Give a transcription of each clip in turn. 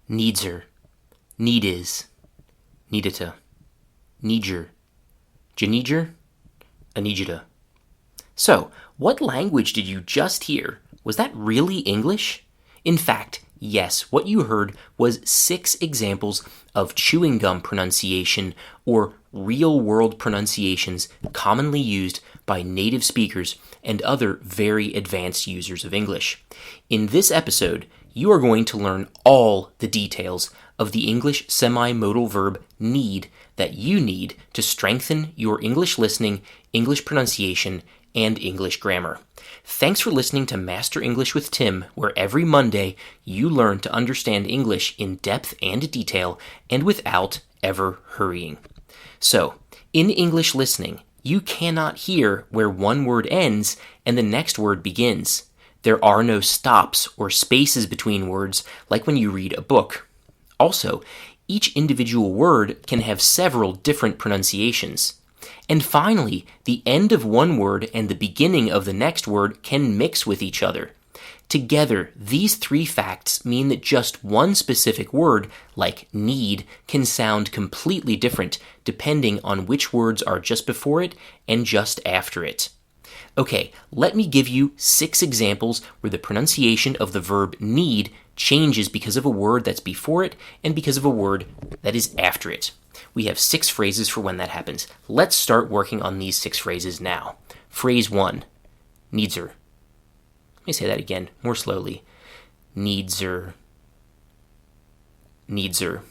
needser, need is, needita, needger, janeedger, aneedjita. So, what language did you just hear? Was that really English? In fact, yes, what you heard was 6 examples of chewing gum pronunciation or real-world pronunciations commonly used by native speakers and other very advanced users of English. In this episode, you are going to learn all the details of the English semi-modal verb need that you need to strengthen your English listening, English pronunciation, and English grammar. Thanks for listening to Master English with Tim, where every Monday you learn to understand English in depth and detail and without ever hurrying. So, in English listening, you cannot hear where one word ends and the next word begins. There are no stops or spaces between words like when you read a book. Also, each individual word can have several different pronunciations. And finally, the end of one word and the beginning of the next word can mix with each other. Together, these 3 facts mean that just one specific word, like need, can sound completely different depending on which words are just before it and just after it. Okay, let me give you 6 examples where the pronunciation of the verb need changes because of a word that's before it and because of a word that is after it. We have 6 phrases for when that happens. Let's start working on these 6 phrases now. Phrase 1, needser. Let me say that again, more slowly. Needser. Needser.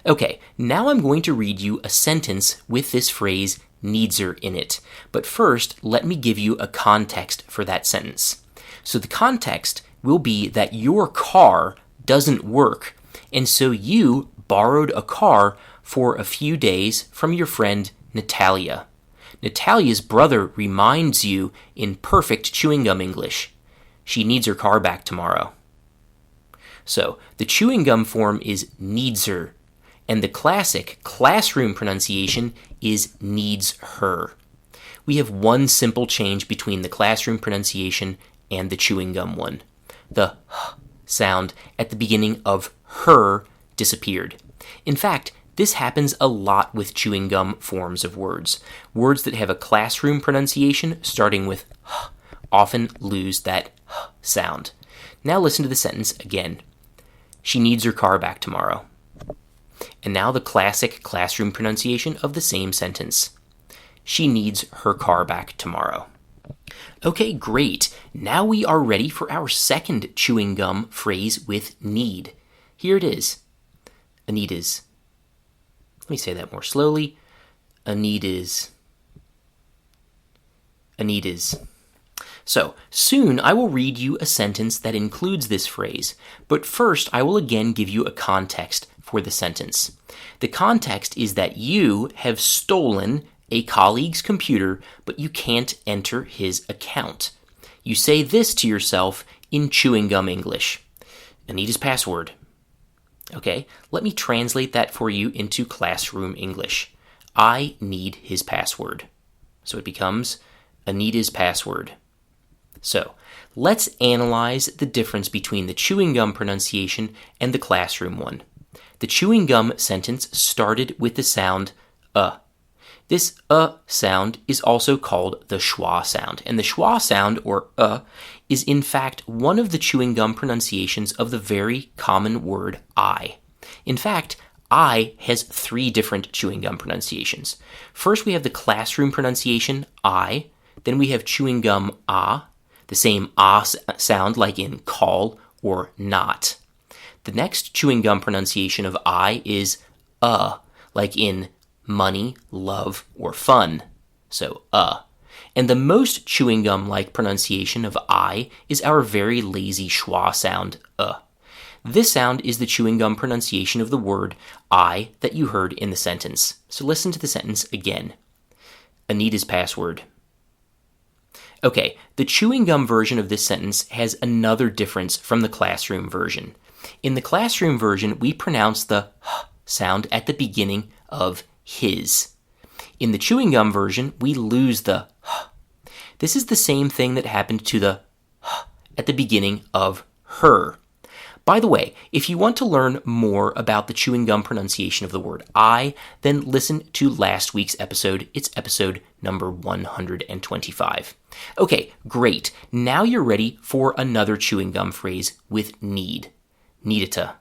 Okay, now I'm going to read you a sentence with this phrase needser in it. But first, let me give you a context for that sentence. So the context will be that your car doesn't work, and so you borrowed a car for a few days from your friend Natalia. Natalia's brother reminds you in perfect chewing gum English. She needs her car back tomorrow. So, the chewing gum form is needser, and the classic classroom pronunciation is needs her. We have one simple change between the classroom pronunciation and the chewing gum one. The h sound at the beginning of her disappeared. In fact, this happens a lot with chewing gum forms of words. Words that have a classroom pronunciation starting with h often lose that h sound. Now listen to the sentence again. She needs her car back tomorrow. And now the classic classroom pronunciation of the same sentence. She needs her car back tomorrow. Okay, great. Now we are ready for our second chewing gum phrase with need. Here it is. A need is. Let me say that more slowly. A need is. A need is. So, soon I will read you a sentence that includes this phrase, but first I will again give you a context for the sentence. The context is that you have stolen a colleague's computer, but you can't enter his account. You say this to yourself in chewing gum English. I need his password. Okay, let me translate that for you into classroom English. I need his password. So it becomes, I need his password. So, let's analyze the difference between the chewing gum pronunciation and the classroom one. The chewing gum sentence started with the sound This sound is also called the schwa sound, and the schwa sound, or is in fact one of the chewing gum pronunciations of the very common word I. In fact, I has 3 different chewing gum pronunciations. First, we have the classroom pronunciation, I. Then we have chewing gum the same sound like in call or not. The next chewing gum pronunciation of I is like in money, love, or fun. So, And the most chewing gum-like pronunciation of I is our very lazy schwa sound, This sound is the chewing gum pronunciation of the word I that you heard in the sentence. So listen to the sentence again. Anita's password. Okay, the chewing gum version of this sentence has another difference from the classroom version. In the classroom version, we pronounce the h sound at the beginning of his. In the chewing gum version, we lose the h. This is the same thing that happened to the h at the beginning of her. By the way, if you want to learn more about the chewing gum pronunciation of the word I, then listen to last week's episode. It's episode number 125. Okay, great. Now you're ready for another chewing gum phrase with need. Needita.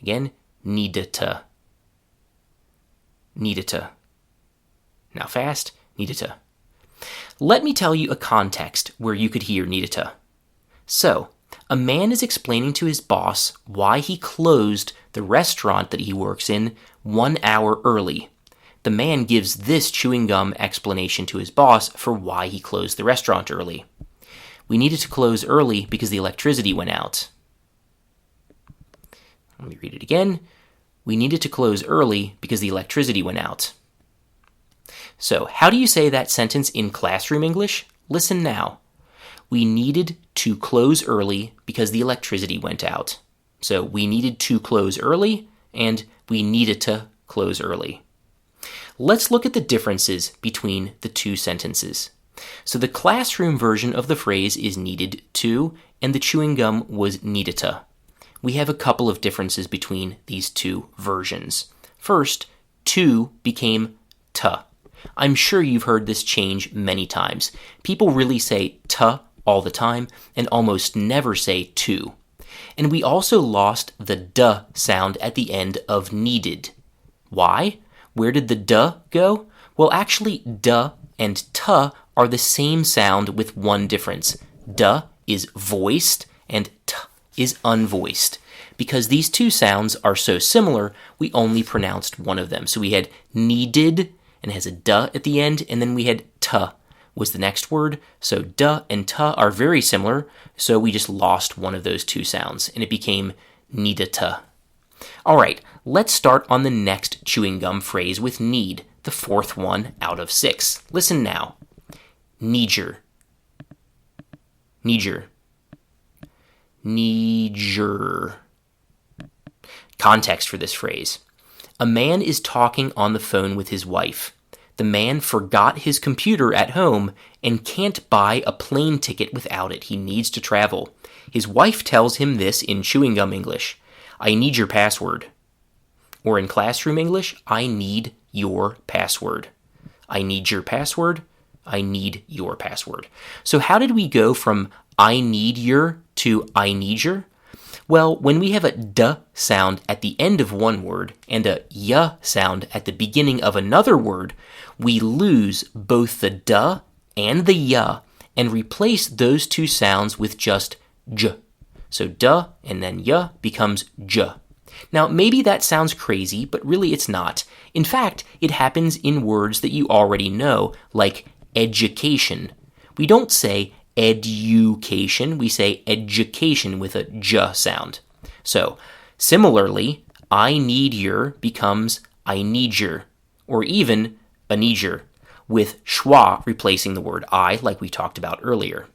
Again, needita. Needita. Now fast, needita. Let me tell you a context where you could hear needita. So, a man is explaining to his boss why he closed the restaurant that he works in 1 hour early. The man gives this chewing gum explanation to his boss for why he closed the restaurant early. We needed to close early because the electricity went out. Let me read it again. We needed to close early because the electricity went out. So, how do you say that sentence in classroom English? Listen now. We needed to close early because the electricity went out. So we needed to close early and we needed to close early. Let's look at the differences between the two sentences. So the classroom version of the phrase is needed to, and the chewing gum was needita. We have a couple of differences between these two versions. First, to became ta. I'm sure you've heard this change many times. People really say ta all the time and almost never say to. And we also lost the duh sound at the end of needed. Why? Where did the duh go? Well, actually, duh and tuh are the same sound with one difference. Duh is voiced and tuh is unvoiced. Because these two sounds are so similar, we only pronounced one of them. So we had needed, and it has a duh at the end, and then we had tuh was the next word. So duh and tuh are very similar, so we just lost one of those two sounds, and it became needita. All right, let's start on the next chewing gum phrase with need, the fourth one out of 6. Listen now. Needger. Needger. Needger. Context for this phrase. A man is talking on the phone with his wife. The man forgot his computer at home and can't buy a plane ticket without it. He needs to travel. His wife tells him this in chewing gum English. I need your password. Or in classroom English, I need your password. I need your password. I need your password. So how did we go from I need your to I need your? Well, when we have a duh sound at the end of one word and a ya sound at the beginning of another word, we lose both the duh and the ya and replace those two sounds with just j. So duh and then ya becomes j. Now, maybe that sounds crazy, but really it's not. In fact, it happens in words that you already know, like education. We don't say education, we say education with a j sound. So, similarly, I need your becomes I need your, or even a need your, with schwa replacing the word I, like we talked about earlier.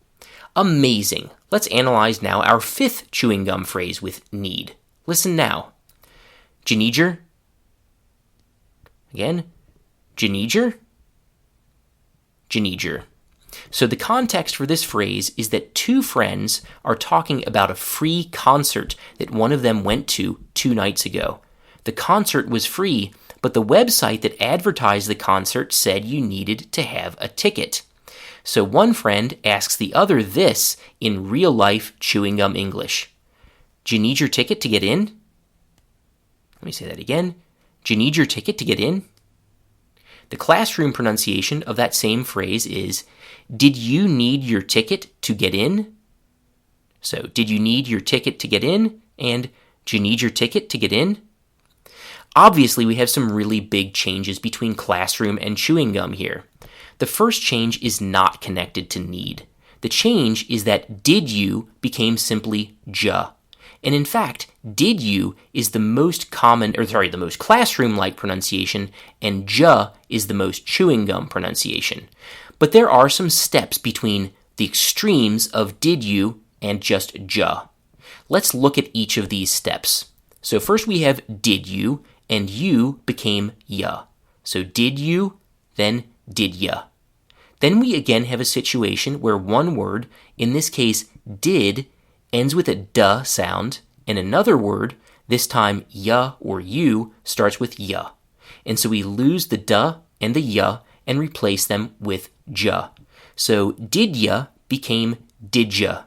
Amazing. Let's analyze now our 5th chewing gum phrase with need. Listen now. Gineger. Again. Gineger. Gineger. So the context for this phrase is that two friends are talking about a free concert that one of them went to 2 nights ago. The concert was free, but the website that advertised the concert said you needed to have a ticket. So one friend asks the other this in real-life chewing gum English. Do you need your ticket to get in? Let me say that again. Do you need your ticket to get in? The classroom pronunciation of that same phrase is, did you need your ticket to get in? So, did you need your ticket to get in? And, do you need your ticket to get in? Obviously, we have some really big changes between classroom and chewing gum here. The first change is not connected to need. The change is that did you became simply ja. And in fact, did you is the most the most classroom-like pronunciation, and ja is the most chewing gum pronunciation. But there are some steps between the extremes of did you and just ja. Let's look at each of these steps. So first we have did you, and you became ya. So did you, then did ya. Then we again have a situation where one word, in this case did, ends with a duh sound, and another word, this time ya or you, starts with ya. And so we lose the duh and the ya and replace them with ja. So did ya became did ya.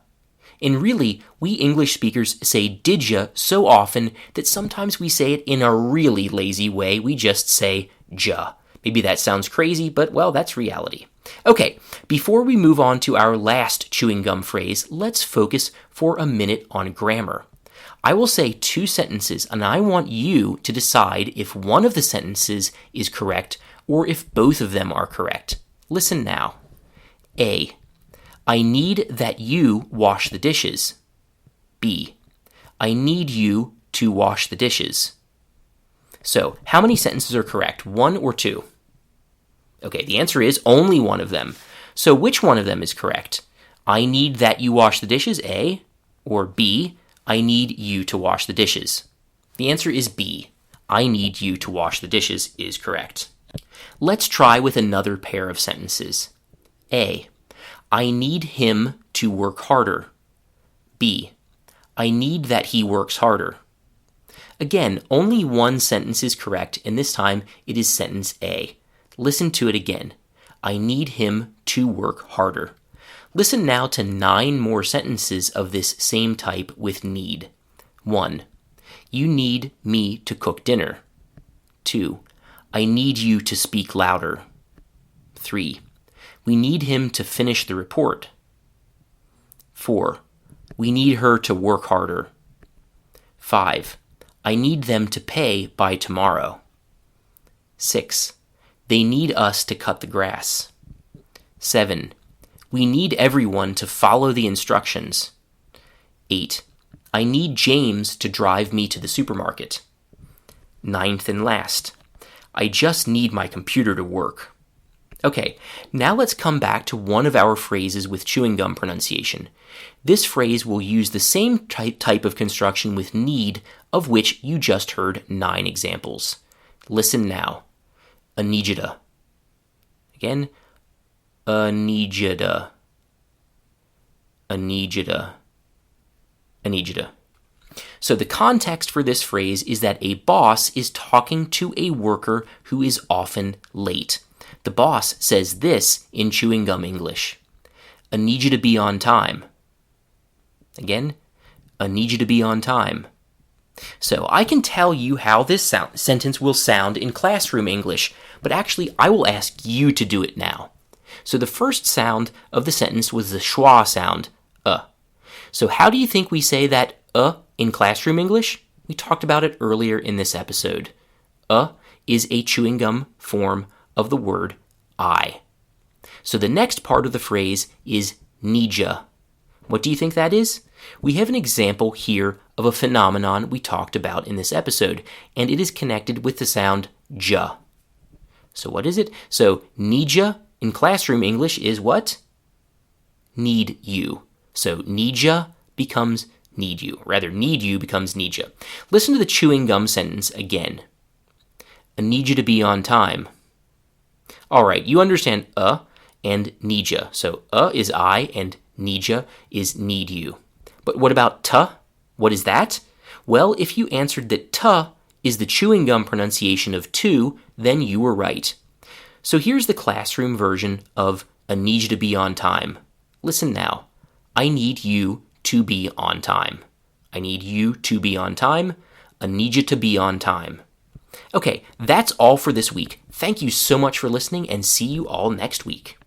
And really, we English speakers say did ya so often that sometimes we say it in a really lazy way. We just say ja. Maybe that sounds crazy, but well, that's reality. Okay, before we move on to our last chewing gum phrase, let's focus for a minute on grammar. I will say two sentences, and I want you to decide if one of the sentences is correct or if both of them are correct. Listen now. A. I need that you wash the dishes. B. I need you to wash the dishes. So, how many sentences are correct? One or two? Okay, the answer is only one of them. So, which one of them is correct? I need that you wash the dishes, A, or B, I need you to wash the dishes. The answer is B. I need you to wash the dishes is correct. Let's try with another pair of sentences. A. I need him to work harder. B. I need that he works harder. Again, only one sentence is correct, and this time it is sentence A. Listen to it again. I need him to work harder. Listen now to 9 more sentences of this same type with need. 1. You need me to cook dinner. 2. I need you to speak louder. 3. We need him to finish the report. 4. We need her to work harder. 5. I need them to pay by tomorrow. 6. They need us to cut the grass. 7. We need everyone to follow the instructions. 8. I need James to drive me to the supermarket. 9th and last. I just need my computer to work. Okay, now let's come back to one of our phrases with chewing gum pronunciation. This phrase will use the same type of construction with need, of which you just heard 9 examples. Listen now. Anijada. Again, anijada. Anijada. Anijada. So the context for this phrase is that a boss is talking to a worker who is often late. The boss says this in chewing gum English. I need you to be on time. Again, I need you to be on time. So I can tell you how this sentence will sound in classroom English, but actually I will ask you to do it now. So the first sound of the sentence was the schwa sound, So how do you think we say that in classroom English? We talked about it earlier in this episode. Is a chewing gum form of the word I. So the next part of the phrase is nija. What do you think that is? We have an example here of a phenomenon we talked about in this episode, and it is connected with the sound ja. So what is it? So nija in classroom English is what? Need you. So nija becomes need you. Rather, need you becomes nija. Listen to the chewing gum sentence again. I need you to be on time. All right, you understand and nija. So is I and nija is need you. But what about ta? What is that? Well, if you answered that ta is the chewing gum pronunciation of to, then you were right. So here's the classroom version of I need you to be on time. Listen now. I need you to be on time. I need you to be on time. I need you to be on time. Okay, that's all for this week. Thank you so much for listening, and see you all next week.